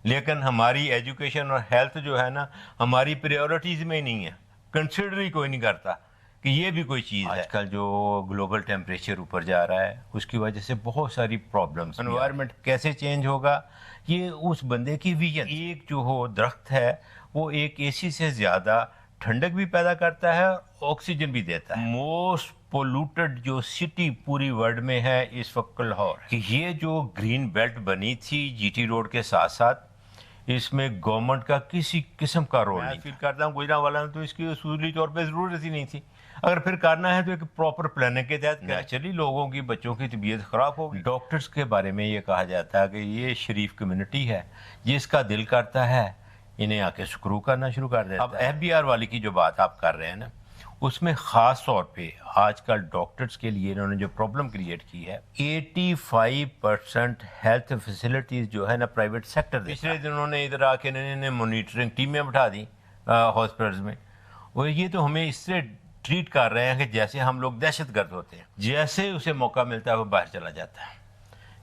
لیکن ہماری ایجوکیشن اور ہیلتھ جو ہے نا ہماری پریورٹیز میں نہیں ہے، کنسیڈر ہی کوئی نہیں کرتا کہ یہ بھی کوئی چیز ہے۔ آج کل جو گلوبل ٹیمپریچر اوپر جا رہا ہے اس کی وجہ سے بہت ساری پرابلمس، انوائرمنٹ کیسے چینج ہوگا یہ اس بندے کی ویژن۔ ایک جو ہو درخت ہے وہ ایک اے سی سے زیادہ ٹھنڈک بھی پیدا کرتا ہے اور آکسیجن بھی دیتا ہے۔ موسٹ پولوٹڈ جو سٹی پوری ورلڈ میں ہے اس وقت لاہور، کہ یہ جو گرین بیلٹ بنی تھی جی ٹی روڈ کے ساتھ ساتھ، اس میں گورنمنٹ کا کسی قسم کا رول نہیں۔ فیل کرتا ہوں گجرانوالہ میں تو اس کی اصولی طور پہ ضرورت ہی نہیں تھی، اگر پھر کرنا ہے تو ایک پراپر پلاننگ کے تحت نیچرلی لوگوں کی بچوں کی طبیعت خراب ہوگی۔ ڈاکٹرز کے بارے میں یہ کہا جاتا ہے کہ یہ شریف کمیونٹی ہے، جس کا دل کرتا ہے انہیں آ کے سکرو کرنا شروع کر دیتا ہے۔ اب ایف بی آر والی کی جو بات آپ کر رہے ہیں نا، اس میں خاص طور پہ آج کل ڈاکٹرز کے لیے انہوں نے جو پرابلم کریٹ کی ہے، 85% ہیلتھ فیسلٹیز جو ہے نا پرائیویٹ سیکٹر دے۔ پچھلے دن انہوں نے ادھر آ کے انہوں نے مانیٹرنگ ٹیمیں بٹھا دی ہاسپٹلز میں، اور یہ تو ہمیں اس سے ٹریٹ کر رہے ہیں کہ جیسے ہم لوگ دہشت گرد ہوتے ہیں، جیسے اسے موقع ملتا ہے وہ باہر چلا جاتا ہے،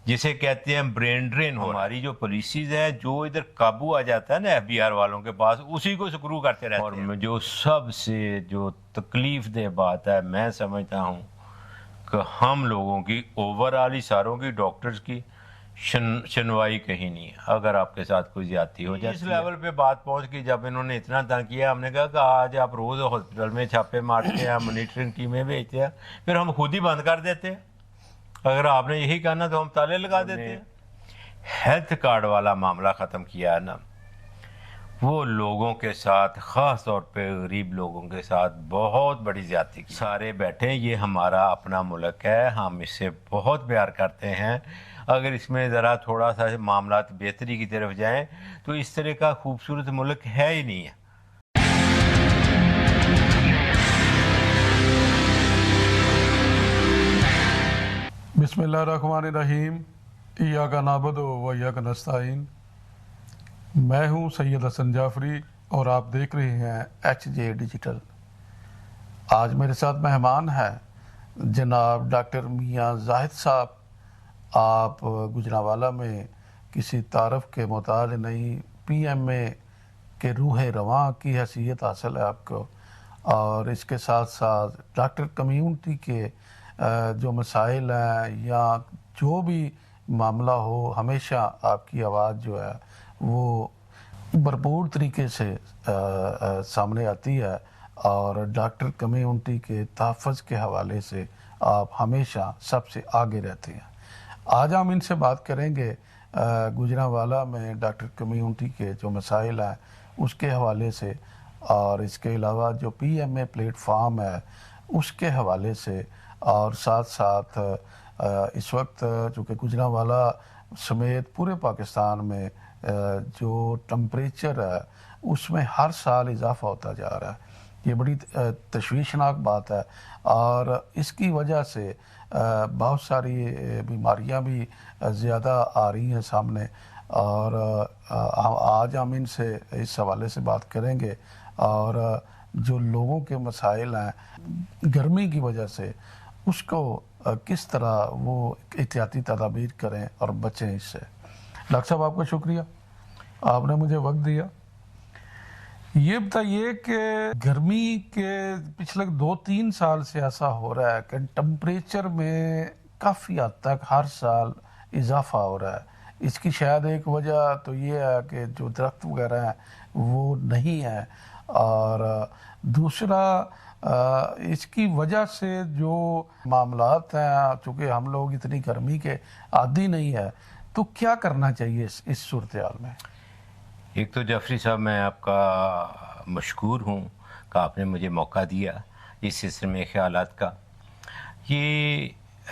جسے کہتے ہیں برین ڈرین ہو۔ ہماری جو پالیسیز ہے جو ادھر قابو آ جاتا ہے نا ایف بی آر والوں کے پاس، اسی کو سکرو کرتے رہتے ہیں۔ اور جو سب سے جو تکلیف دہ بات ہے میں سمجھتا ہوں کہ ہم لوگوں کی اوور آل ساروں کی ڈاکٹرز کی سنوائی کہیں نہیں ہے۔ اگر آپ کے ساتھ کوئی زیادتی ہو جاتی ہے، اس لیول پہ بات پہنچ گئی جب انہوں نے اتنا تنگ کیا، ہم نے کہا کہ آج آپ روز ہاسپٹل میں چھاپے مارتے ہیں، مانیٹرنگ ٹیمیں بھیجتے ہیں، پھر ہم خود ہی بند کر دیتے ہیں۔ اگر آپ نے یہی کہنا تو ہم تالے لگا دیتے ہیں۔ ہیلتھ کارڈ والا معاملہ ختم کیا ہے نا، وہ لوگوں کے ساتھ خاص طور پہ غریب لوگوں کے ساتھ بہت بڑی زیادتی کی۔ سارے بیٹھے، یہ ہمارا اپنا ملک ہے، ہم اس سے بہت پیار کرتے ہیں، اگر اس میں ذرا تھوڑا سا معاملات بہتری کی طرف جائیں تو اس طرح کا خوبصورت ملک ہے ہی نہیں ہے۔ بسم اللہ الرحمن الرحیم، ایاک نعبد و ایاک نستعین۔ میں ہوں سید حسن جعفری اور آپ دیکھ رہے ہیں ایچ جے ڈیجیٹل۔ آج میرے ساتھ مہمان ہیں جناب ڈاکٹر میاں زاہد صاحب۔ آپ گجرانوالہ میں کسی تعارف کے محتاج نہیں، پی ایم اے کے روح رواں کی حیثیت حاصل ہے آپ کو، اور اس کے ساتھ ساتھ ڈاکٹر کمیونٹی کے جو مسائل ہیں یا جو بھی معاملہ ہو، ہمیشہ آپ کی آواز جو ہے وہ بھرپور طریقے سے سامنے آتی ہے، اور ڈاکٹر کمیونٹی کے تحفظ کے حوالے سے آپ ہمیشہ سب سے آگے رہتے ہیں۔ آج ہم ان سے بات کریں گے گجرانوالہ میں ڈاکٹر کمیونٹی کے جو مسائل ہیں اس کے حوالے سے، اور اس کے علاوہ جو P M A platform ہے اس کے حوالے سے، اور ساتھ ساتھ اس وقت چونکہ گجرانوالہ سمیت پورے پاکستان میں جو ٹمپریچر ہے اس میں ہر سال اضافہ ہوتا جا رہا ہے، یہ بڑی تشویشناک بات ہے، اور اس کی وجہ سے بہت ساری بیماریاں بھی زیادہ آ رہی ہیں سامنے، اور آج ہم ان سے اس حوالے سے بات کریں گے، اور جو لوگوں کے مسائل ہیں گرمی کی وجہ سے اس کو کس طرح وہ احتیاطی تدابیر کریں اور بچیں اس سے۔ ڈاکٹر صاحب آپ کا شکریہ، آپ نے مجھے وقت دیا۔ یہ بتائیے کہ گرمی کے پچھلے 2-3 سال سے ایسا ہو رہا ہے کہ ٹمپریچر میں کافی حد تک ہر سال اضافہ ہو رہا ہے۔ اس کی شاید ایک وجہ تو یہ ہے کہ جو درخت وغیرہ ہیں وہ نہیں ہیں، اور دوسرا اس کی وجہ سے جو معاملات ہیں، چونکہ ہم لوگ اتنی گرمی کے عادی نہیں ہے، تو کیا کرنا چاہیے اس صورتحال میں؟ ایک تو جعفری صاحب میں آپ کا مشکور ہوں کہ آپ نے مجھے موقع دیا اس سلسلے میں خیالات کا۔ یہ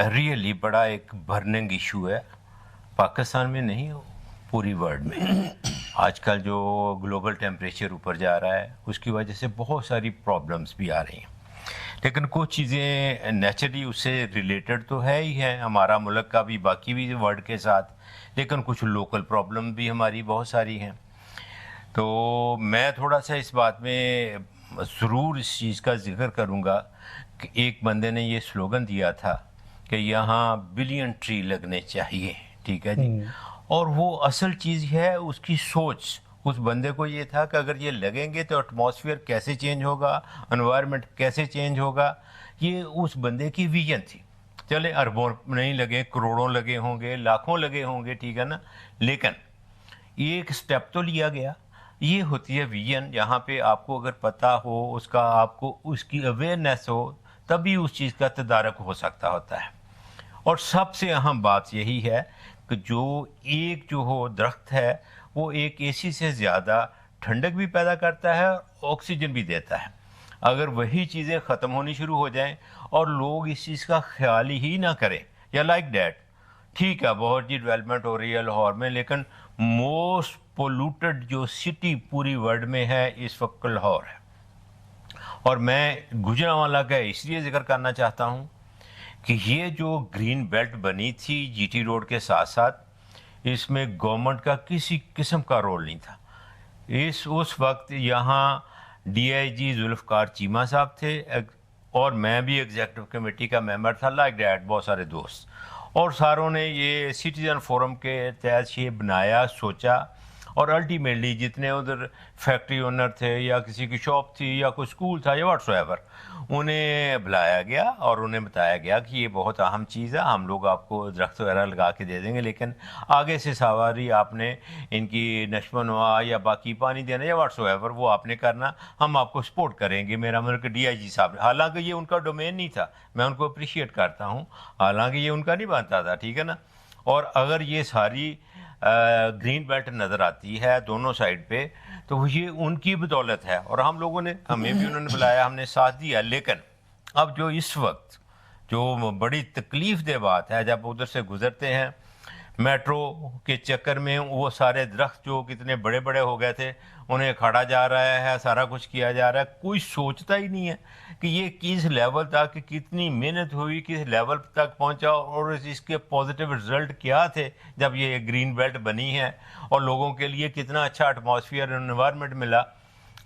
ریئلی بڑا ایک برننگ ایشو ہے، پاکستان میں نہیں پوری ورلڈ میں۔ آج کل جو گلوبل ٹیمپریچر اوپر جا رہا ہے اس کی وجہ سے بہت ساری پرابلمس بھی آ رہی ہیں، لیکن کچھ چیزیں نیچرلی اس سے ریلیٹڈ تو ہے ہی ہیں، ہمارا ملک کا بھی باقی بھی ورلڈ کے ساتھ، لیکن کچھ لوکل پرابلم بھی ہماری بہت ساری ہیں۔ تو میں تھوڑا سا اس بات میں ضرور اس چیز کا ذکر کروں گا کہ ایک بندے نے یہ سلوگن دیا تھا کہ یہاں بلین ٹری لگنے چاہیے، ٹھیک ہے جی، اور وہ اصل چیز ہے اس کی سوچ. اس بندے کو یہ تھا کہ اگر یہ لگیں گے تو ایٹماسفیئر کیسے چینج ہوگا, انوائرمنٹ کیسے چینج ہوگا, یہ اس بندے کی ویژن تھی. چلے اربوں نہیں لگے, کروڑوں لگے ہوں گے, لاکھوں لگے ہوں گے, ٹھیک ہے نا, لیکن ایک سٹیپ تو لیا گیا. یہ ہوتی ہے ویژن. یہاں پہ آپ کو اگر پتہ ہو اس کا, آپ کو اس کی اویئرنیس ہو, تبھی اس چیز کا تدارک ہو سکتا ہوتا ہے. اور سب سے اہم بات یہی ہے کہ جو ایک جو ہو درخت ہے وہ ایک اے سی سے زیادہ ٹھنڈک بھی پیدا کرتا ہے اور آکسیجن بھی دیتا ہے. اگر وہی چیزیں ختم ہونی شروع ہو جائیں اور لوگ اس چیز کا خیال ہی نہ کریں, یا لائک دیٹ, ٹھیک ہے بہت جی ڈیولپمنٹ ہو رہی ہے لاہور میں, لیکن موسٹ پولوٹڈ جو سٹی پوری ورلڈ میں ہے اس وقت لاہور ہے. اور میں گوجرانوالا کا اس لیے ذکر کرنا چاہتا ہوں کہ یہ جو گرین بیلٹ بنی تھی جی ٹی روڈ کے ساتھ ساتھ, اس میں گورنمنٹ کا کسی قسم کا رول نہیں تھا. اس وقت یہاں ڈی آئی جی ذوالفقار چیمہ صاحب تھے, اور میں بھی ایگزیکٹو کمیٹی کا ممبر تھا, لائک دیٹ بہت سارے دوست, اور ساروں نے یہ سٹیزن فورم کے تحت یہ بنایا, سوچا, اور الٹیمیٹلی جتنے ادھر فیکٹری اونر تھے یا کسی کی شاپ تھی یا کوئی اسکول تھا یا واٹس ایور, انہیں بلایا گیا اور انہیں بتایا گیا کہ یہ بہت اہم چیز ہے, ہم لوگ آپ کو درخت وغیرہ لگا کے دے دیں گے, لیکن آگے سے سواری آپ نے ان کی نشو و نما یا باقی پانی دینا یا واٹس ایور وہ آپ نے کرنا, ہم آپ کو سپورٹ کریں گے. میرا مطلب کہ ڈی آئی جی صاحب, حالانکہ یہ ان کا ڈومین نہیں تھا, میں ان کو اپریشیٹ کرتا ہوں, حالانکہ یہ ان کا نہیں بنتا تھا, ٹھیک ہے نا. اور اگر یہ ساری گرین بیلٹ نظر آتی ہے دونوں سائڈ پہ تو یہ ان کی بدولت ہے, اور ہم لوگوں نے, ہمیں بھی انہوں نے بلایا, ہم نے ساتھ دیا. لیکن اب جو اس وقت جو بڑی تکلیف دہ بات ہے, جب ادھر سے گزرتے ہیں میٹرو کے چکر میں وہ سارے درخت جو کتنے بڑے بڑے ہو گئے تھے انہیں کھاڑا جا رہا ہے, سارا کچھ کیا جا رہا ہے. کوئی سوچتا ہی نہیں ہے کہ یہ کس لیول تک, کتنی محنت ہوئی, کس لیول تک پہنچا, اور اس کے پازیٹیو رزلٹ کیا تھے جب یہ گرین بیلٹ بنی ہے, اور لوگوں کے لیے کتنا اچھا ایٹماسفیئر انوائرمنٹ ملا.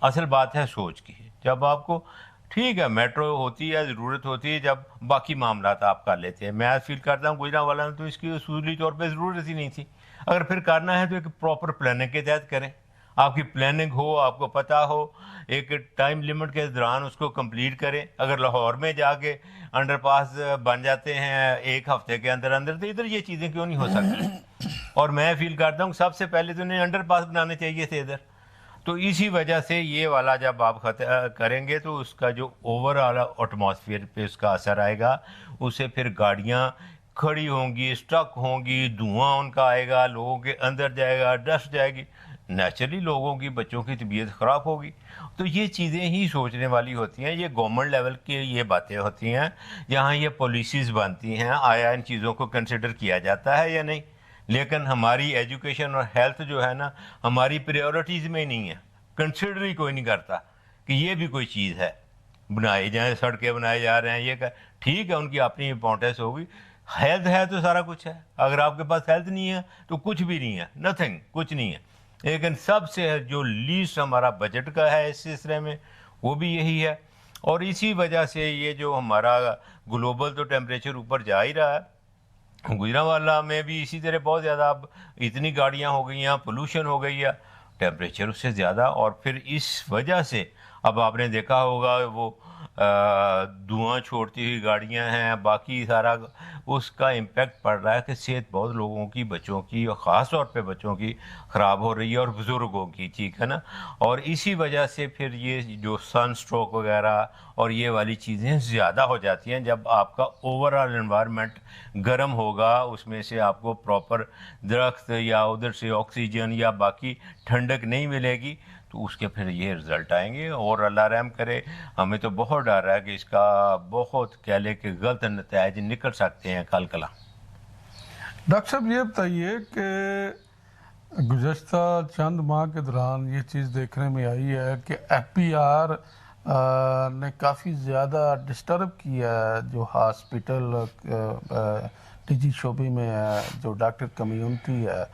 اصل بات ہے سوچ کی. جب آپ کو, ٹھیک ہے میٹرو ہوتی ہے, ضرورت ہوتی ہے, جب باقی معاملات آپ کر لیتے ہیں. میں فیل کرتا ہوں گوجرانوالا میں تو اس کی اصولی طور پہ ضرورت ہی نہیں تھی. اگر پھر کرنا ہے تو ایک پراپر پلاننگ کے تحت کریں, آپ کی پلاننگ ہو, آپ کو پتہ ہو, ایک ٹائم لیمٹ کے دوران اس کو کمپلیٹ کریں. اگر لاہور میں جا کے انڈر پاس بن جاتے ہیں ایک ہفتے کے اندر اندر, تو ادھر یہ چیزیں کیوں نہیں ہو سکتی؟ اور میں فیل کرتا ہوں سب سے پہلے تو انہیں انڈر پاس بنانے چاہیے تھے ادھر. تو اسی وجہ سے یہ والا جب آپ کریں گے تو اس کا جو اوور آل ایٹماسفیئر پہ اس کا اثر آئے گا, اسے پھر گاڑیاں کھڑی ہوں گی, اسٹک ہوں گی, دھواں ان کا آئے گا, لوگوں کے اندر جائے گا, ڈسٹ جائے گی, نیچرلی لوگوں کی, بچوں کی طبیعت خراب ہوگی. تو یہ چیزیں ہی سوچنے والی ہوتی ہیں. یہ گورنمنٹ لیول کی یہ باتیں ہوتی ہیں جہاں یہ پالیسیز بنتی ہیں, آیا ان چیزوں کو کنسیڈر کیا جاتا ہے یا نہیں. لیکن ہماری ایجوکیشن اور ہیلتھ جو ہے نا ہماری پریورٹیز میں نہیں ہے, کنسیڈر ہی کوئی نہیں کرتا کہ یہ بھی کوئی چیز ہے. بنائی جائیں, سڑکیں بنائے جا رہے ہیں, یہ ٹھیک ہے ان کی اپنی امپورٹینس ہوگی. ہیلتھ ہے تو سارا کچھ ہے, اگر آپ کے پاس ہیلتھ نہیں ہے تو کچھ بھی نہیں ہے, نتھنگ, کچھ نہیں ہے. لیکن سب سے جو لیسٹ ہمارا بجٹ کا ہے اس سلسلے میں وہ بھی یہی ہے. اور اسی وجہ سے یہ جو ہمارا گلوبل تو ٹیمپریچر اوپر جا ہی رہا ہے, گوجرانوالا میں بھی اسی طرح بہت زیادہ, اب اتنی گاڑیاں ہو گئی ہیں, پولوشن ہو گئی ہے, ٹیمپریچر اس سے زیادہ. اور پھر اس وجہ سے اب آپ نے دیکھا ہوگا وہ دھواں چھوڑتی ہوئی گاڑیاں ہیں, باقی سارا اس کا امپیکٹ پڑ رہا ہے کہ صحت بہت لوگوں کی, بچوں کی, اور خاص طور پہ بچوں کی خراب ہو رہی ہے, اور بزرگوں کی, ٹھیک ہے نا. اور اسی وجہ سے پھر یہ جو سن سٹروک وغیرہ اور یہ والی چیزیں زیادہ ہو جاتی ہیں. جب آپ کا اوور آل انوائرمنٹ گرم ہوگا, اس میں سے آپ کو پراپر درخت یا ادھر سے آکسیجن یا باقی ٹھنڈک نہیں ملے گی, تو اس کے پھر یہ رزلٹ آئیں گے. اور اللہ رحم کرے, ہمیں تو بہت ڈر ہے کہ اس کا بہت کہہ لے کہ غلط نتائج نکل سکتے ہیں کل کلا. ڈاکٹر صاحب یہ بتائیے کہ گزشتہ چند ماہ کے دوران یہ چیز دیکھنے میں آئی ہے کہ ایف پی آر نے کافی زیادہ ڈسٹرب کیا ہے جو ہاسپٹل نجی شعبے میں ہے, جو ڈاکٹر کمیونٹی ہے.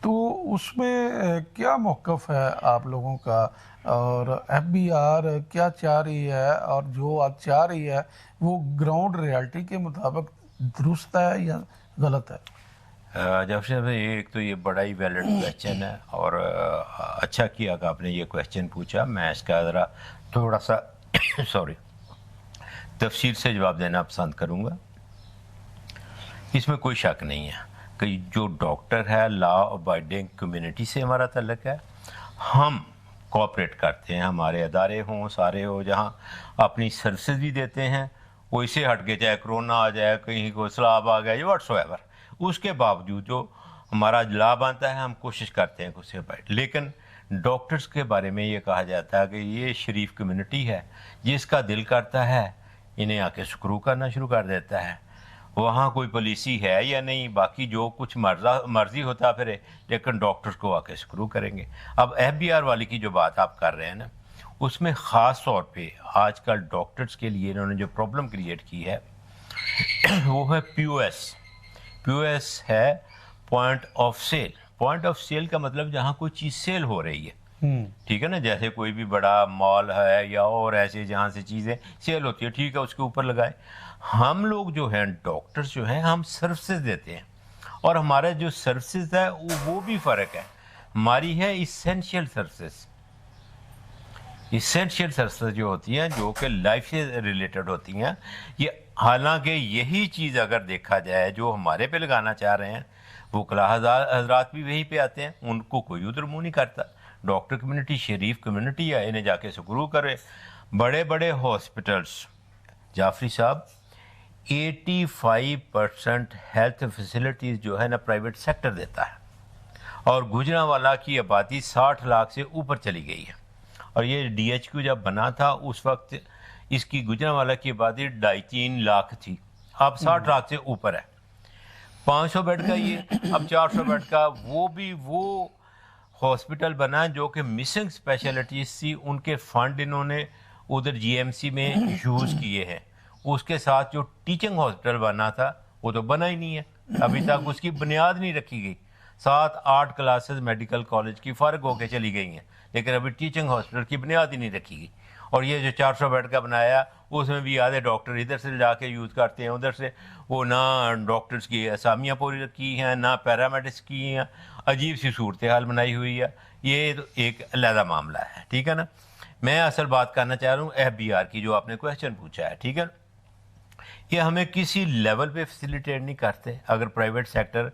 تو اس میں کیا موقف ہے آپ لوگوں کا, اور ایف بی آر کیا چاہ رہی ہے, اور جو آپ چاہ رہی ہے وہ گراؤنڈ ریالٹی کے مطابق درست ہے یا غلط ہے؟ جب سے ایک تو یہ بڑا ہی ویلڈ کویشچن ہے، اور اچھا کیا کہ آپ نے یہ کویشچن پوچھا. میں اس کا ذرا تھوڑا سا سوری تفصیل سے جواب دینا پسند کروں گا. اس میں کوئی شک نہیں ہے کہ جو ڈاکٹر ہے لا ابائڈنگ کمیونٹی سے ہمارا تعلق ہے. ہم کوآپریٹ کرتے ہیں، ہمارے ادارے ہوں سارے ہو جہاں اپنی سروسز بھی دیتے ہیں. وہ اسے ہٹ کے چاہے کرونا آ جائے، کہیں کو سیلاب آ گیا، واٹس ایور، اس کے باوجود جو ہمارا لا بنتا ہے ہم کوشش کرتے ہیں اس سے ابائڈ. لیکن ڈاکٹرز کے بارے میں یہ کہا جاتا ہے کہ یہ شریف کمیونٹی ہے، جس کا دل کرتا ہے انہیں آ کے سکرو کرنا شروع کر دیتا ہے. وہاں کوئی پالیسی ہے یا نہیں، باقی جو کچھ مرضی ہوتا پھر، لیکن ڈاکٹرز کو آ کے سکرو کریں گے. اب ایف بی آر والی کی جو بات آپ کر رہے ہیں نا، اس میں خاص طور پہ آج کل ڈاکٹرز کے لیے انہوں نے جو پرابلم کریٹ کی ہے وہ ہے P O S. P O S ہے point of sale. Point of sale کا مطلب جہاں کوئی چیز سیل ہو رہی ہے، ٹھیک ہے نا، جیسے کوئی بھی بڑا مال ہے یا اور ایسے جہاں سے چیزیں سیل ہوتی ہے، ٹھیک ہے، اس کے اوپر لگائے. ہم لوگ جو ہیں ڈاکٹرز جو ہیں ہم سروسز دیتے ہیں، اور ہمارا جو سروسز ہے وہ بھی فرق ہے. ہماری ہے اسینشیل سروسز. اسینشیل سروسز جو ہوتی ہیں جو کہ لائف سے ریلیٹڈ ہوتی ہیں، یہ حالانکہ یہی چیز اگر دیکھا جائے جو ہمارے پہ لگانا چاہ رہے ہیں، وہ کلا حضرات بھی وہیں پہ آتے ہیں، ان کو کوئی ادھر منہ نہیں کرتا. ڈاکٹر کمیونٹی شریف کمیونٹی ہے، انہیں جا کے سکرو کرے. بڑے بڑے ہاسپٹلس، جعفری صاحب 85% ہیلتھ فیسلٹیز جو ہے نا پرائیویٹ سیکٹر دیتا ہے، اور گوجرانوالہ کی آبادی 60 لاکھ سے اوپر چلی گئی ہے. اور یہ ڈی ایچ کیو جب بنا تھا اس وقت اس کی گوجرانوالہ کی آبادی 2.5-3 لاکھ تھی، اب 60 لاکھ سے اوپر ہے. 500 بیڈ کا یہ، اب 400 بیڈ کا. وہ بھی وہ ہاسپٹل بنا جو کہ مسنگ اسپیشلٹیز تھی، ان کے فنڈ انہوں نے ادھر جی ایم سی میں یوز کیے ہیں. اس کے ساتھ جو ٹیچنگ ہاسپٹل بنا تھا وہ تو بنا ہی نہیں ہے، ابھی تک اس کی بنیاد نہیں رکھی گئی. 7-8 کلاسز میڈیکل کالج کی فارغ ہو کے چلی گئی ہیں، لیکن ابھی ٹیچنگ ہاسپٹل کی بنیاد ہی نہیں رکھی گئی. اور یہ جو 400 بیڈ کا بنایا اس میں بھی آدھے ڈاکٹر ادھر سے جا کے یوز کرتے ہیں، ادھر سے وہ نہ ڈاکٹرز کی اسامیاں پوری کی ہیں نہ پیرامیڈکس کی ہیں. عجیب سی صورتحال بنائی ہوئی ہے. یہ تو ایک علیحدہ معاملہ ہے، ٹھیک ہے نا. میں اصل بات کرنا چاہ رہا ہوں ایف بی آر کی جو آپ نے کویشچن پوچھا ہے، ٹھیک ہے. یہ ہمیں کسی لیول پہ فیسیلیٹیٹ نہیں کرتے. اگر پرائیویٹ سیکٹر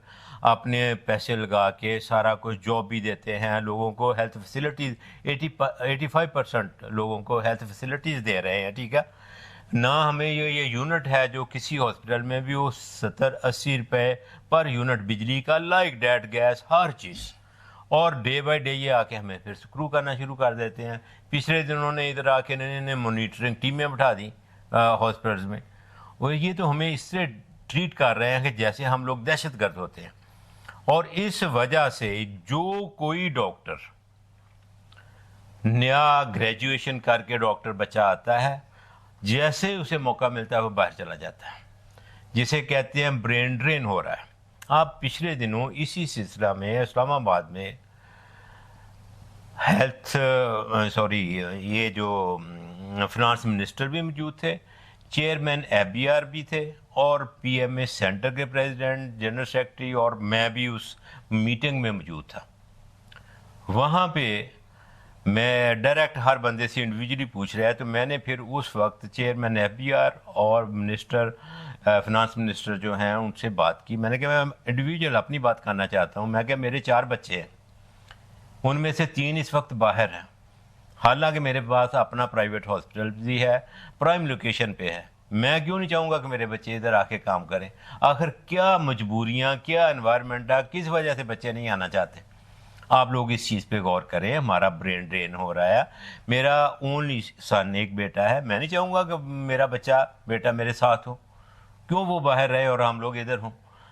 اپنے پیسے لگا کے سارا کچھ جاب بھی دیتے ہیں لوگوں کو، ہیلتھ فیسیلیٹیز 85% لوگوں کو ہیلتھ فیسیلیٹیز دے رہے ہیں، ٹھیک ہے نا. ہمیں یہ یونٹ ہے جو کسی ہاسپٹل میں بھی وہ 70-80 روپے پر یونٹ بجلی کا، لائک ڈیٹ گیس ہر چیز. اور ڈے بائی ڈے یہ آ کے ہمیں پھر سکرو کرنا شروع کر دیتے ہیں. پچھلے دنوں نے ادھر آ کے انہوں مانیٹرنگ ٹیمیں بٹھا دیں ہاسپٹلز میں. وہ یہ تو ہمیں اس سے ٹریٹ کر رہے ہیں کہ جیسے ہم لوگ دہشت گرد ہوتے ہیں. اور اس وجہ سے جو کوئی ڈاکٹر نیا گریجویشن کر کے ڈاکٹر بچہ آتا ہے، جیسے اسے موقع ملتا ہے وہ باہر چلا جاتا ہے، جسے کہتے ہیں برین ڈرین ہو رہا ہے. آپ پچھلے دنوں اسی سلسلہ میں اسلام آباد میں یہ جو فنانس منسٹر بھی موجود تھے، چیئرمین ایف بی آر بھی تھے، اور پی ایم اے سینٹر کے پریزیڈنٹ، جنرل سیکرٹری، اور میں بھی اس میٹنگ میں موجود تھا. وہاں پہ میں ڈائریکٹ ہر بندے سے انڈیویجلی پوچھ رہا ہے، تو میں نے پھر اس وقت چیئرمین ایف بی آر اور فنانس منسٹر جو ہیں ان سے بات کی. میں نے کہا میں انڈیویجول اپنی بات کرنا چاہتا ہوں. میں کہا میرے 4 بچے ہیں، ان میں سے 3 اس وقت باہر ہیں، حالانکہ میرے پاس اپنا پرائیویٹ ہاسپٹل بھی ہے، پرائم لوکیشن پہ ہے. میں کیوں نہیں چاہوں گا کہ میرے بچے ادھر آ کے کام کریں؟ آخر کیا مجبوریاں، کیا انوائرمنٹ ہے، کس وجہ سے بچے نہیں آنا چاہتے؟ آپ لوگ اس چیز پہ غور کریں. ہمارا برین ڈرین ہو رہا ہے. میرا اونلی سن ایک بیٹا ہے، میں نہیں چاہوں گا کہ میرا بیٹا میرے ساتھ ہو. کیوں وہ باہر رہے اور ہم لوگ ادھر ہوں؟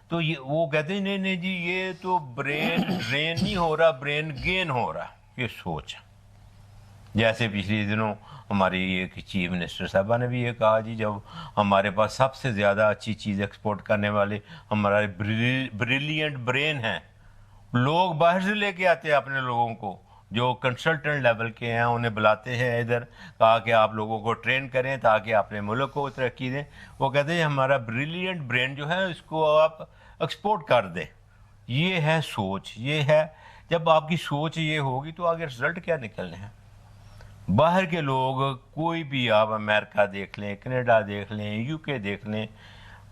تو وہ کہتے ہیں نہیں جی یہ تو برین ڈرین نہیں ہو رہا، برین گین ہو رہا. یہ سوچ. جیسے پچھلے دنوں ہماری ایک چیف منسٹر صاحبہ نے بھی یہ کہا جی، جب ہمارے پاس سب سے زیادہ اچھی چیز ایکسپورٹ کرنے والے ہمارے بریلینٹ برین ہیں، لوگ باہر سے لے کے آتے ہیں اپنے لوگوں کو جو کنسلٹنٹ لیول کے ہیں، انہیں بلاتے ہیں ادھر، کہا کہ آپ لوگوں کو ٹرین کریں تاکہ اپنے ملک کو ترقی دیں. وہ کہتے ہیں ہمارا بریلینٹ برین جو ہے اس کو آپ ایکسپورٹ کر دیں. یہ ہے سوچ. یہ ہے جب آپ کی سوچ یہ ہوگی تو آگے رزلٹ کیا نکلنے ہیں. باہر کے لوگ کوئی بھی آپ امریکہ دیکھ لیں, کینیڈا دیکھ لیں, یو کے دیکھ لیں,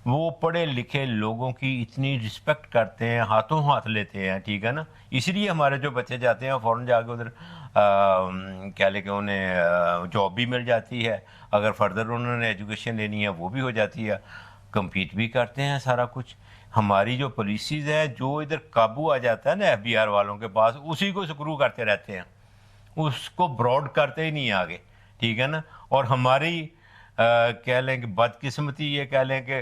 وہ پڑھے لکھے لوگوں کی اتنی رسپیکٹ کرتے ہیں, ہاتھوں ہاتھ لیتے ہیں, ٹھیک ہے نا. اسی لیے ہمارے جو بچے جاتے ہیں فوراً جا کے ادھر کیا لے کے انہیں جاب بھی مل جاتی ہے, اگر فردر انہوں نے ایجوکیشن لینی ہے وہ بھی ہو جاتی ہے, کمپیٹ بھی کرتے ہیں سارا کچھ. ہماری جو پالیسیز ہے, جو ادھر قابو آ جاتا ہے نا ایف بی آر والوں کے پاس, اسی کو سکرو کرتے رہتے ہیں, اس کو براڈ کرتے ہی نہیں آگے, ٹھیک ہے نا. اور ہماری کہہ لیں کہ بدقسمتی یہ کہہ لیں کہ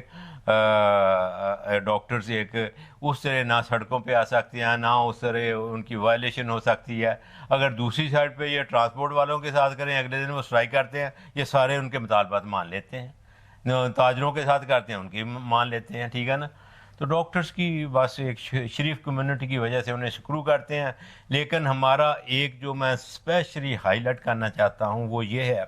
ڈاکٹرز ایک اس طرح نہ سڑکوں پہ آ سکتے ہیں, نہ اس طرح ان کی وائلیشن ہو سکتی ہے. اگر دوسری سائڈ پہ یہ ٹرانسپورٹ والوں کے ساتھ کریں, اگلے دن وہ اسٹرائک کرتے ہیں, یہ سارے ان کے مطالبات مان لیتے ہیں. تاجروں کے ساتھ کرتے ہیں, ان کی مان لیتے ہیں, ٹھیک ہے نا. تو ڈاکٹرز کی بس ایک شریف کمیونٹی کی وجہ سے انہیں سکرو کرتے ہیں. لیکن ہمارا ایک جو میں اسپیشلی ہائی لائٹ کرنا چاہتا ہوں وہ یہ ہے,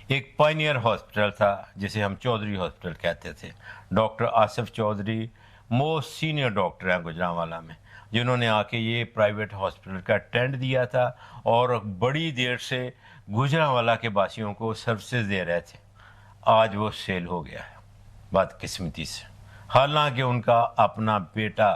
ایک پائنیئر ہاسپٹل تھا جسے ہم چودھری ہاسپٹل کہتے تھے. Doctor Asif Chaudhry most senior doctor ہیں گوجرانوالا میں, جنہوں نے آ کے یہ پرائیویٹ ہاسپٹل کا ٹینڈ دیا تھا اور بڑی دیر سے گوجرانوالا کے باسیوں کو سروسز دے رہے تھے. آج وہ سیل ہو گیا ہے بدقسمتی سے, حالانکہ ان کا اپنا بیٹا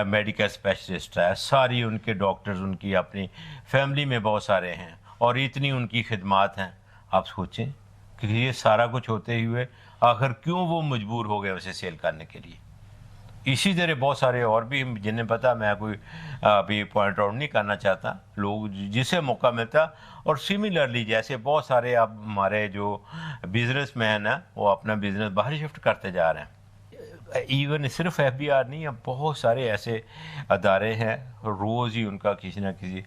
میڈیکل اسپیشلسٹ ہے, ساری ان کے ڈاکٹرز ان کی اپنی فیملی میں بہت سارے ہیں, اور اتنی ان کی خدمات ہیں. آپ سوچیں کہ یہ سارا کچھ ہوتے ہوئے آخر کیوں وہ مجبور ہو گئے اسے سیل کرنے کے لیے. اسی طرح بہت سارے اور بھی جنہیں پتہ, میں کوئی ابھی پوائنٹ آؤٹ نہیں کرنا چاہتا, لوگ جسے موقع ملتا. اور سملرلی جیسے بہت سارے اب ہمارے جو بزنس مین ہیں وہ اپنا بزنس باہر شفٹ کرتے جا رہے ہیں. ایون صرف ایف بی آر نہیں, اب بہت سارے ایسے ادارے ہیں روز ہی ان کا کسی نہ کسی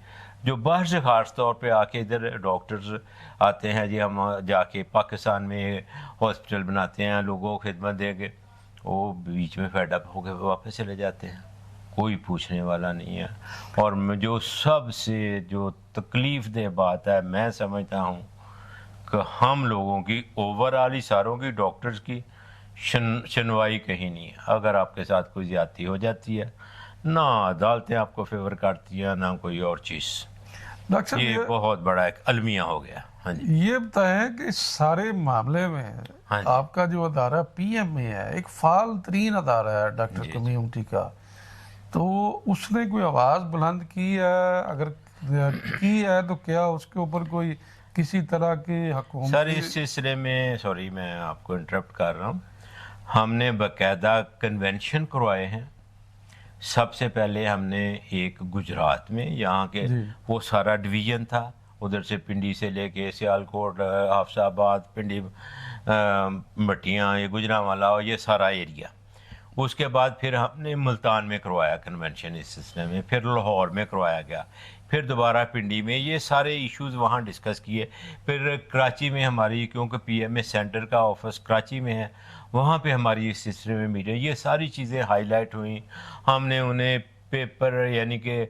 جو باہر سے خاص طور پہ آ کے ادھر ڈاکٹرز آتے ہیں, جی ہم جا کے پاکستان میں ہاسپٹل بناتے ہیں, لوگوں کو خدمت دیں گے, وہ بیچ میں فیڈ اپ ہو کے واپس چلے جاتے ہیں, کوئی پوچھنے والا نہیں ہے. اور جو سب سے جو تکلیف دہ بات ہے میں سمجھتا ہوں کہ ہم لوگوں کی اوور آل ہی ساروں کی ڈاکٹرز کی سنوائی کہیں نہیں ہے. اگر آپ کے ساتھ کوئی زیادتی ہو جاتی ہے, نہ عدالتیں آپ کو فیور کرتی ہیں نہ کوئی اور چیز. ڈاکٹر یہ بہت بڑا ایک المیہ ہو گیا. ہاں جی, یہ بتائیں کہ اس سارے معاملے میں ہاں جی, آپ کا جو ادارہ پی ایم اے ہے, ایک فعال ترین ادارہ ہے ڈاکٹر جی, کمیونٹی کا, تو اس نے کوئی آواز بلند کی ہے؟ اگر کی ہے تو کیا اس کے اوپر کوئی کسی طرح کی حکومت؟ سر اس سلسلے میں سوری میں آپ کو انٹرپٹ کر رہا ہوں, ہم نے باقاعدہ کنونشن کروائے ہیں. سب سے پہلے ہم نے ایک گجرات میں, یہاں کے وہ سارا ڈویژن تھا, ادھر سے پنڈی سے لے کے سیالکوٹ, حافظ آباد, پنڈی, مٹیاں, یہ گوجرانوالا, یہ سارا ایریا. اس کے بعد پھر ہم نے ملتان میں کروایا کنونشن اس سلسلے میں, پھر لاہور میں کروایا گیا, پھر دوبارہ پنڈی میں, یہ سارے ایشوز وہاں ڈسکس کیے. پھر کراچی میں ہماری, کیونکہ پی ایم اے سینٹر کا آفس کراچی میں ہے, وہاں پہ ہماری اس سلسلے میں میٹنگ, یہ ساری چیزیں ہائی لائٹ ہوئیں. ہم نے انہیں پیپر یعنی کہ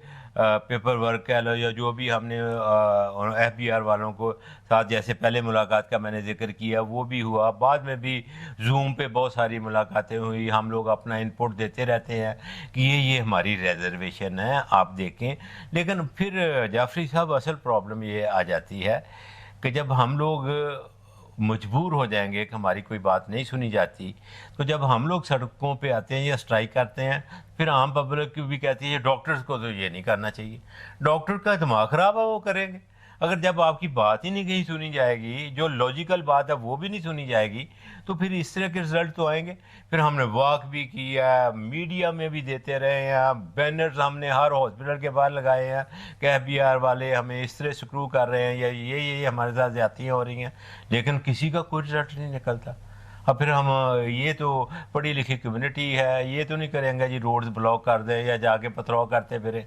پیپر ورک کہہ لو, یا جو بھی ہم نے ایف بی آر والوں کو ساتھ, جیسے پہلے ملاقات کا میں نے ذکر کیا وہ بھی ہوا, بعد میں بھی زوم پہ بہت ساری ملاقاتیں ہوئی. ہم لوگ اپنا انپٹ دیتے رہتے ہیں کہ یہ ہماری ریزرویشن ہے, آپ دیکھیں. لیکن پھر جعفری صاحب اصل پرابلم یہ آ جاتی ہے کہ جب ہم لوگ مجبور ہو جائیں گے کہ ہماری کوئی بات نہیں سنی جاتی, تو جب ہم لوگ سڑکوں پہ آتے ہیں یا اسٹرائک کرتے ہیں, پھر عام پبلک بھی کہتی ہے ڈاکٹرز کو تو یہ نہیں کرنا چاہیے. ڈاکٹر کا دماغ خراب ہے, وہ کریں گے. اگر جب آپ کی بات ہی نہیں کہیں سنی جائے گی, جو لاجیکل بات ہے وہ بھی نہیں سنی جائے گی, تو پھر اس طرح کے رزلٹ تو آئیں گے. پھر ہم نے واک بھی کیا, میڈیا میں بھی دیتے رہے ہیں, بینرز ہم نے ہر ہاسپٹل کے باہر لگائے ہیں کہ ایف بی آر والے ہمیں اس طرح سکرو کر رہے ہیں, یا یہ ہمارے ساتھ زیادتیاں ہو رہی ہیں, لیکن کسی کا کوئی رزلٹ نہیں نکلتا. اب پھر ہم یہ تو پڑھی لکھی کمیونٹی ہے, یہ تو نہیں کریں گے جی روڈز بلاک کر دیں یا جا کے پتھرو کرتے پھریں,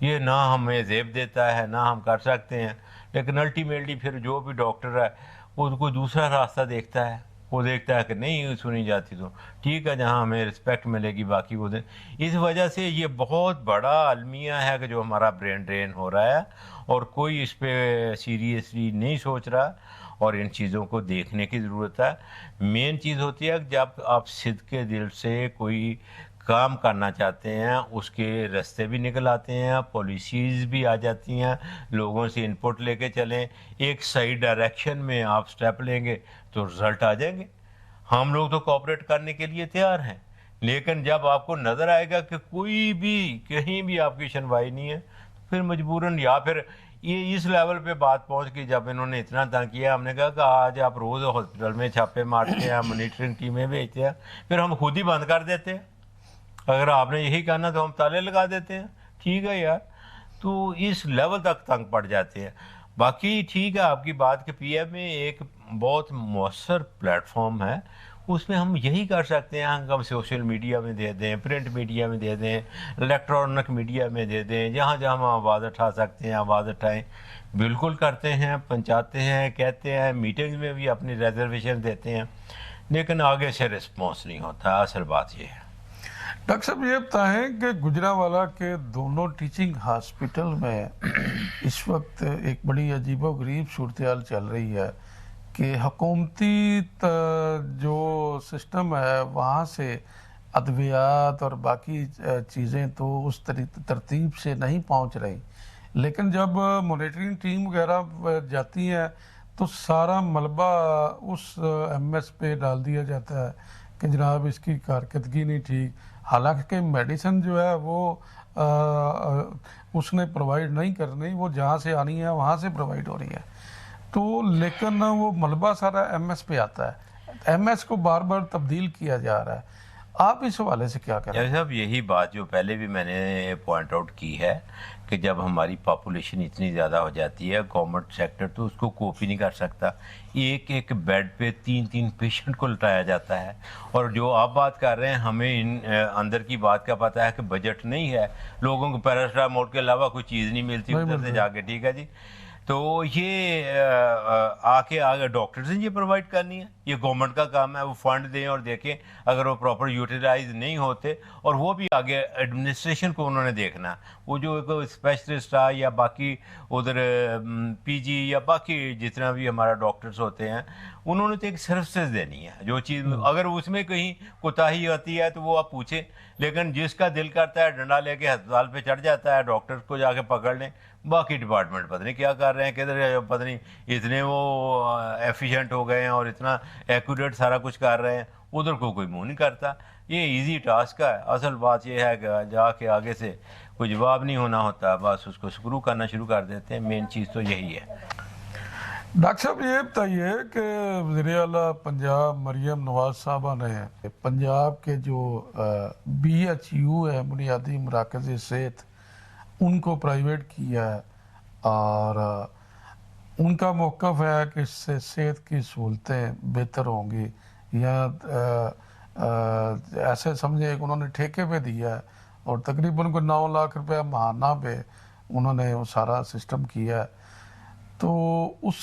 یہ نہ ہمیں زیب دیتا ہے نہ ہم کر سکتے ہیں. لیکن الٹیمیٹلی پھر جو بھی ڈاکٹر ہے وہ کوئی دوسرا راستہ دیکھتا ہے, وہ دیکھتا ہے کہ نہیں سنی جاتی تو ٹھیک ہے, جہاں ہمیں رسپیکٹ ملے گی باقی وہ دیں. اس وجہ سے یہ بہت بڑا المیہ ہے کہ جو ہمارا برین ڈرین ہو رہا ہے, اور کوئی اس پہ سیریسلی نہیں سوچ رہا, اور ان چیزوں کو دیکھنے کی ضرورت ہے. مین چیز ہوتی ہے کہ جب آپ صدقے دل سے کوئی کام کرنا چاہتے ہیں اس کے راستے بھی نکل آتے ہیں، پالیسیز بھی آ جاتی ہیں، لوگوں سے انپٹ لے کے چلیں، ایک صحیح ڈائریکشن میں آپ سٹیپ لیں گے تو رزلٹ آ جائیں گے۔ ہم لوگ تو کوآپریٹ کرنے کے لیے تیار ہیں، لیکن جب آپ کو نظر آئے گا کہ کوئی بھی کہیں بھی آپ کی سنوائی نہیں ہے، پھر مجبوراً، یا پھر یہ اس لیول پہ بات پہنچ گئی جب انہوں نے اتنا تنگ کیا، ہم نے کہا کہ آج آپ روز ہاسپٹل میں چھاپے مارتے ہیں، مانیٹرنگ ٹیمیں بھیجتے ہیں، پھر ہم خود ہی بند کر دیتے ہیں۔ اگر آپ نے یہی کہنا تو ہم تالے لگا دیتے ہیں، ٹھیک ہے یار۔ تو اس لیول تک تنگ پڑ جاتے ہیں۔ باقی ٹھیک ہے آپ کی بات کہ پی ایم میں ایک بہت مؤثر پلیٹ فارم ہے، اس میں ہم یہی کر سکتے ہیں، ہم سوشل میڈیا میں دے دیں، پرنٹ میڈیا میں دے دیں، الیکٹرانک میڈیا میں دے دیں، جہاں جہاں ہم آواز اٹھا سکتے ہیں آواز اٹھائیں، بالکل کرتے ہیں، پہنچاتے ہیں، کہتے ہیں، میٹنگز میں بھی اپنی ریزرویشن دیتے ہیں، لیکن آگے سے رسپانس نہیں ہوتا۔ اصل بات یہ ہے۔ ڈاکٹر صاحب یہ بتائیں کہ گجرانوالہ کے دونوں ٹیچنگ ہاسپٹل میں اس وقت ایک بڑی عجیب و غریب صورتحال چل رہی ہے کہ حکومتی جو سسٹم ہے وہاں سے ادویات اور باقی چیزیں تو اس ترتیب سے نہیں پہنچ رہی، لیکن جب مانیٹرنگ ٹیم وغیرہ جاتی ہیں تو سارا ملبہ اس ایم ایس پہ ڈال دیا جاتا ہے کہ جناب اس کی کارکردگی نہیں ٹھیک، حالانکہ میڈیسن جو ہے وہ اس نے پرووائڈ نہیں کرنی، وہ جہاں سے آنی ہے وہاں سے پرووائڈ ہو رہی ہے، تو لیکن وہ ملبہ سارا ایم ایس پہ آتا ہے، ایم ایس کو بار بار تبدیل کیا جا رہا ہے۔ آپ اس حوالے سے کیا کہیں؟ صاحب یہی بات جو پہلے بھی میں نے پوائنٹ آؤٹ کی ہے کہ جب ہماری پاپولیشن اتنی زیادہ ہو جاتی ہے، گورنمنٹ سیکٹر تو اس کو کوپ ہی نہیں کر سکتا، ایک ایک بیڈ پہ 3 پیشنٹ کو لٹایا جاتا ہے، اور جو آپ بات کر رہے ہیں ہمیں اندر کی بات کا پتہ ہے کہ بجٹ نہیں ہے، لوگوں کو پیراسٹامول کے علاوہ کوئی چیز نہیں ملتی ادھر سے جا کے، ٹھیک ہے جی۔ تو یہ آگے ڈاکٹرز نے یہ پرووائڈ کرنی ہے، یہ گورنمنٹ کا کام ہے، وہ فنڈ دیں اور دیکھیں، اگر وہ پراپر یوٹیلائز نہیں ہوتے، اور وہ بھی آگے ایڈمنسٹریشن کو انہوں نے دیکھنا، وہ جو اسپیشلسٹ یا باقی ادھر پی جی یا باقی جتنا بھی ہمارا ڈاکٹرز ہوتے ہیں، انہوں نے تو ایک سروسز دینی ہے، جو چیز اگر اس میں کہیں کوتاہی ہوتی ہے تو وہ آپ پوچھیں، لیکن جس کا دل کرتا ہے ڈنڈا لے کے ہسپتال پہ چڑھ جاتا ہے، ڈاکٹر کو جا کے پکڑ لیں، باقی ڈپارٹمنٹ پتہ نہیں کیا کر رہے ہیں، کدھر پتہ نہیں اتنے وہ ایفیشینٹ ہو گئے ہیں اور اتنا ایکوریٹ سارا کچھ کر رہے ہیں، ادھر کو کوئی منہ نہیں کرتا۔ یہ ایزی ٹاسک ہے، اصل بات یہ ہے کہ جا کے آگے سے کوئی جواب نہیں ہونا ہوتا، بس اس کو سکرو کرنا شروع کر دیتے ہیں، مین چیز تو یہی ہے۔ ڈاکٹر صاحب یہ بتائیے کہ وزیر اعلیٰ پنجاب مریم نواز صاحبہ نے پنجاب کے جو بی ایچ یو ہے، بنیادی مراکز صحت، ان کو پرائیویٹ کیا ہے، اور ان کا موقف ہے کہ اس سے صحت کی سہولتیں بہتر ہوں گی، یا ایسے سمجھے کہ انہوں نے ٹھیکے پہ دیا ہے اور تقریباً کوئی 9 لاکھ روپے ماہانہ پہ انہوں نے وہ سارا سسٹم کیا ہے۔ تو اس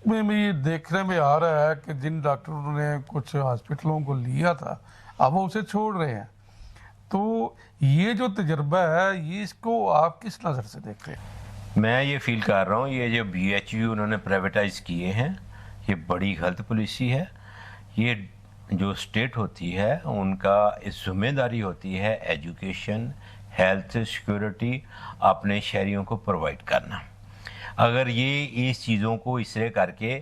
میں بھی دیکھنے میں آ رہا ہے کہ جن ڈاکٹروں نے کچھ ہاسپٹلوں کو لیا تھا اب وہ اسے چھوڑ رہے ہیں، تو یہ جو تجربہ ہے یہ اس کو آپ کس نظر سے دیکھ رہے ہیں؟ میں یہ فیل کر رہا ہوں یہ جو بی ایچ یو انہوں نے پرائیویٹائز کیے ہیں، یہ بڑی غلط پالیسی ہے۔ یہ جو اسٹیٹ ہوتی ہے ان کا ذمہ داری ہوتی ہے ایجوکیشن، ہیلتھ، سیکورٹی اپنے شہریوں کو پرووائڈ کرنا۔ اگر یہ اس چیزوں کو اس طرح کر کے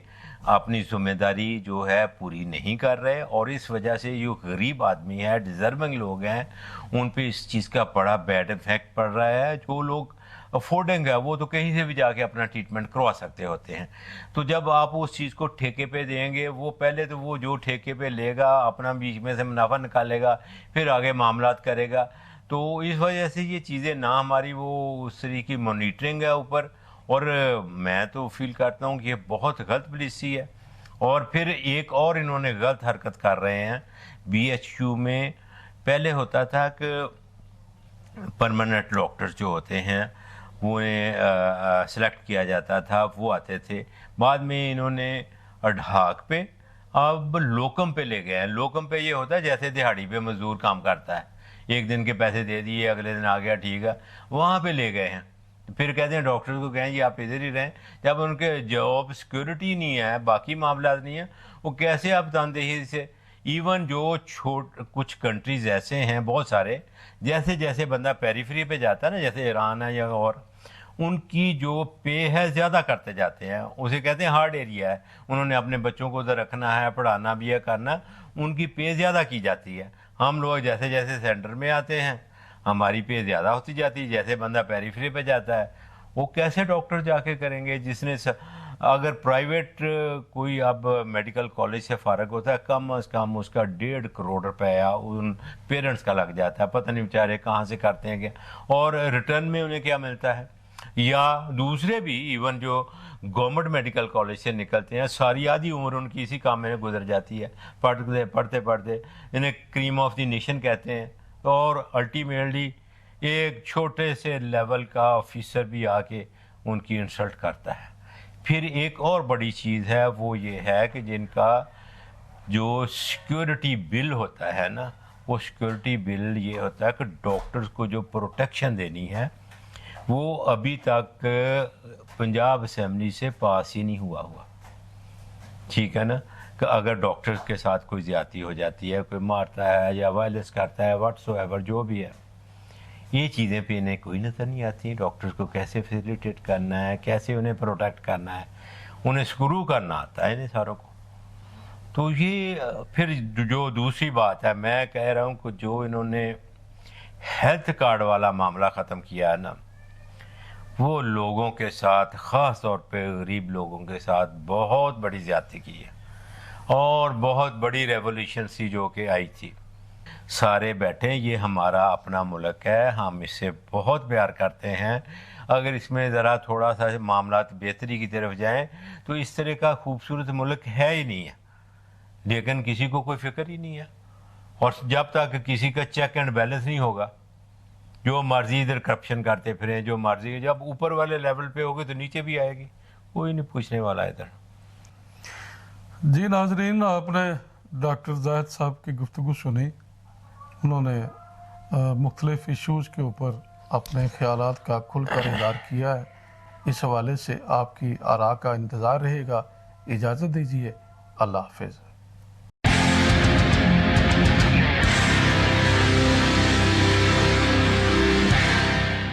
اپنی ذمہ داری جو ہے پوری نہیں کر رہے، اور اس وجہ سے جو غریب آدمی ہے، ڈیزرونگ لوگ ہیں، ان پہ اس چیز کا بڑا بیڈ افیکٹ پڑ رہا ہے۔ جو لوگ افورڈنگ ہے وہ تو کہیں سے بھی جا کے اپنا ٹریٹمنٹ کروا سکتے ہوتے ہیں، تو جب آپ اس چیز کو ٹھیکے پہ دیں گے، وہ پہلے تو وہ جو ٹھیکے پہ لے گا اپنا بیچ میں سے منافع نکالے گا، پھر آگے معاملات کرے گا، تو اس وجہ سے یہ چیزیں نہ ہماری وہ اس طریقے کی مانیٹرنگ ہے اوپر، اور میں تو فیل کرتا ہوں کہ یہ بہت غلط پالیسی ہے۔ اور پھر ایک اور انہوں نے غلط حرکت کر رہے ہیں، بی ایچ یو میں پہلے ہوتا تھا کہ پرماننٹ ڈاکٹر جو ہوتے ہیں وہ سلیکٹ کیا جاتا تھا، وہ آتے تھے، بعد میں انہوں نے اڈھاک پہ اب لوکم پہ لے گئے ہیں۔ لوکم پہ یہ ہوتا ہے جیسے دہاڑی پہ مزدور کام کرتا ہے، ایک دن کے پیسے دے دیے، اگلے دن آ گیا، ٹھیک ہے، وہاں پہ لے گئے ہیں۔ پھر کہتے ہیں ڈاکٹر کو کہیں جی آپ ادھر ہی رہیں، جب ان کے جاب سیکورٹی نہیں ہے، باقی معاملات نہیں ہیں، وہ کیسے آپ تندہی سے ایون جو کچھ کنٹریز ایسے ہیں بہت سارے، جیسے جیسے بندہ پیریفری پہ جاتا ہے نا، جیسے ایران ہے یا اور، ان کی جو پے ہے زیادہ کرتے جاتے ہیں، اسے کہتے ہیں ہارڈ ایریا ہے، انہوں نے اپنے بچوں کو ادھر رکھنا ہے، پڑھانا بھی ہے، کرنا، ان کی پے زیادہ کی جاتی ہے۔ ہم لوگ جیسے جیسے سینٹر میں آتے ہیں ہماری پے زیادہ ہوتی جاتی ہے، جیسے بندہ پیریفری پہ جاتا ہے وہ کیسے ڈاکٹر جا کے کریں گے؟ جس نے اگر پرائیویٹ کوئی اب میڈیکل کالج سے فارغ ہوتا ہے، کم از کم اس کا 1.5 کروڑ روپیہ ان پیرنٹس کا لگ جاتا ہے، پتہ نہیں بیچارے کہاں سے کرتے ہیں کیا، اور ریٹرن میں انہیں کیا ملتا ہے۔ یا دوسرے بھی ایون جو گورنمنٹ میڈیکل کالج سے نکلتے ہیں، ساری آدھی عمر ان کی اسی کام میں گزر جاتی ہے، پڑھتے پڑھتے انہیں کریم آف دی نیشن کہتے ہیں، اور الٹیمیٹلی ایک چھوٹے سے لیول کا آفیسر بھی آ کے ان کی انسلٹ کرتا ہے۔ پھر ایک اور بڑی چیز ہے، وہ یہ ہے کہ جن کا جو سیکیورٹی بل ہوتا ہے نا، وہ سیکیورٹی بل یہ ہوتا ہے کہ ڈاکٹرز کو جو پروٹیکشن دینی ہے وہ ابھی تک پنجاب اسمبلی سے پاس ہی نہیں ہوا، ٹھیک ہے نا، کہ اگر ڈاکٹرز کے ساتھ کوئی زیادتی ہو جاتی ہے، کوئی مارتا ہے یا وائلنس کرتا ہے، واٹس ایور جو بھی ہے، یہ چیزیں پہ انہیں کوئی نظر نہیں آتی۔ ڈاکٹرز کو کیسے فیسیلیٹیٹ کرنا ہے، کیسے انہیں پروٹیکٹ کرنا ہے، انہیں سکرو کرنا آتا ہے انہیں ساروں کو۔ تو یہ پھر جو دوسری بات ہے، میں کہہ رہا ہوں کہ جو انہوں نے ہیلتھ کارڈ والا معاملہ ختم کیا ہے نا، وہ لوگوں کے ساتھ، خاص طور پہ غریب لوگوں کے ساتھ بہت بڑی زیادتی کی ہے، اور بہت بڑی ریولیوشن سی جو کہ آئی تھی۔ سارے بیٹھے، یہ ہمارا اپنا ملک ہے، ہم اس سے بہت پیار کرتے ہیں، اگر اس میں ذرا تھوڑا سا معاملات بہتری کی طرف جائیں تو اس طرح کا خوبصورت ملک ہے ہی نہیں ہے، لیکن کسی کو کوئی فکر ہی نہیں ہے۔ اور جب تک کسی کا چیک اینڈ بیلنس نہیں ہوگا، جو مرضی ادھر کرپشن کرتے پھریں، جو مرضی، جب اوپر والے لیول پہ ہوگی تو نیچے بھی آئے گی، کوئی نہیں پوچھنے والا ادھر۔ جی ناظرین، آپ نے ڈاکٹر زاہد صاحب کی گفتگو سنی، انہوں نے مختلف ایشوز کے اوپر اپنے خیالات کا کھل کر اظہار کیا ہے۔ اس حوالے سے آپ کی آراء کا انتظار رہے گا۔ اجازت دیجیے، اللہ حافظ۔